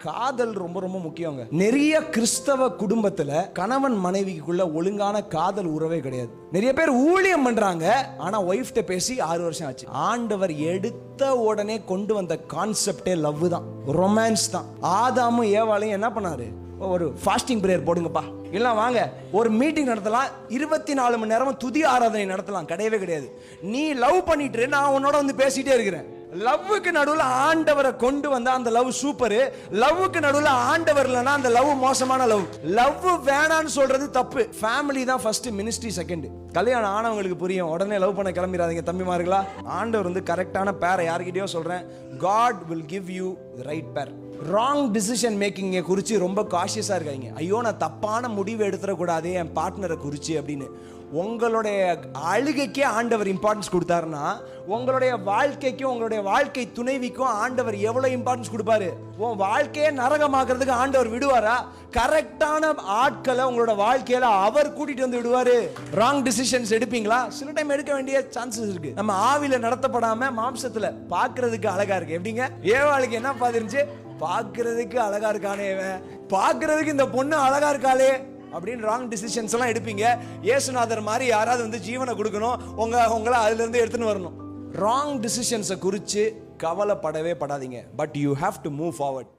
காதல் ரொம்ப ரொம்ப முக்கியங்க. நிறைய கிறிஸ்தவ குடும்பத்துல கணவன் மனைவிக்குள்ள ஒழுங்கான காதல் உறவே கிடையாது. நிறைய பேர் ஊழியம் பண்றாங்க, ஆனா ஒய்ஃப்ட்ட பேசி 6 வருஷம் ஆச்சு. ஆண்டவர் எடுத்த உடனே கொண்டு வந்த கான்செப்டே லவ் தான், ரொமான்ஸ் தான். ஆதாமும் ஏவாளையும் என்ன பண்ணாரு? ஒரு ஃபாஸ்டிங் பிரேயர் போடுங்கப்பா, இல்ல வாங்க ஒரு மீட்டிங் நடத்தலாம், 24 மணி நேரமும் துதி ஆராதனை நடத்தலாம். கிடையவே கிடையாது. நீ லவ் பண்ணிட்டு நான் உன்னோட வந்து பேசிட்டே இருக்கிறேன். லவ்வுக்கு நடுவில் ஆண்டவரை கொண்டு வந்தா அந்த லவ் சூப்பரு. லவ்வுக்கு நடுவில் ஆண்டவர் இல்லைன்னா அந்த லவ் மோசமான லவ். லவ் வேணான்னு சொல்றது தப்பு. ஃபேமிலி தான் ஃபர்ஸ்ட், மினிஸ்ட்ரி செகண்ட். கல்யாணம் ஆனவங்களுக்கு புரியும், உடனே லவ் பண்ண கிளம்பிடாதீங்க தம்பிமார்களா. ஆண்டவர் வந்து கரெக்டான பேரை யார்கிட்டயோ சொல்றேன், God will give you the right pair. Wrong decision மேக்கிங்கை குறித்து ரொம்ப காஷியஸாக இருக்காங்க. ஐயோ நான் தப்பான முடிவு எடுத்துடக்கூடாது என் பார்ட்னரை குறித்து அப்படின்னு. உங்களுடைய அழுகைக்கே ஆண்டவர் இம்பார்ட்டன்ஸ் கொடுத்தாருன்னா உங்களுடைய வாழ்க்கைக்கும் உங்களுடைய வாழ்க்கை துணைவிக்கும் ஆண்டவர் எவ்வளோ இம்பார்ட்டன்ஸ் கொடுப்பாரு. உன் வாழ்க்கையே நரகமாக்குறதுக்கு ஆண்டவர் விடுவாரா? கரெக்டான ஆட்களை உங்களோட வாழ்க்கையில அவர் கூட்டிட்டு வந்து விடுவாரு. ராங் டிசிஷன்ஸ் எடுப்பீங்களா? சில டைம் எடுக்க வேண்டிய சான்சஸ் இருக்கு. நம்ம ஆவில நடத்தப்படாம மாம்சத்துல பாக்குறதுக்கு அழகா இருக்கு. எப்படிங்க? ஏவாளுக்கு என்ன பார்த்துருந்துச்சு? பாக்குறதுக்கு அழகா இருக்கானே, பாக்குறதுக்கு இந்த பொண்ணு அழகா இருக்காளே அப்படின்னு ராங் டிசிஷன்ஸ் எல்லாம் எடுப்பீங்க. இயேசுநாதர் மாதிரி யாராவது வந்து ஜீவனை கொடுக்கணும், உங்களை அதுல இருந்து எடுத்துன்னு வரணும். ராங் டிசிஷன்ஸை குறித்து கவலைப்படவே படாதீங்க. But you have to move forward.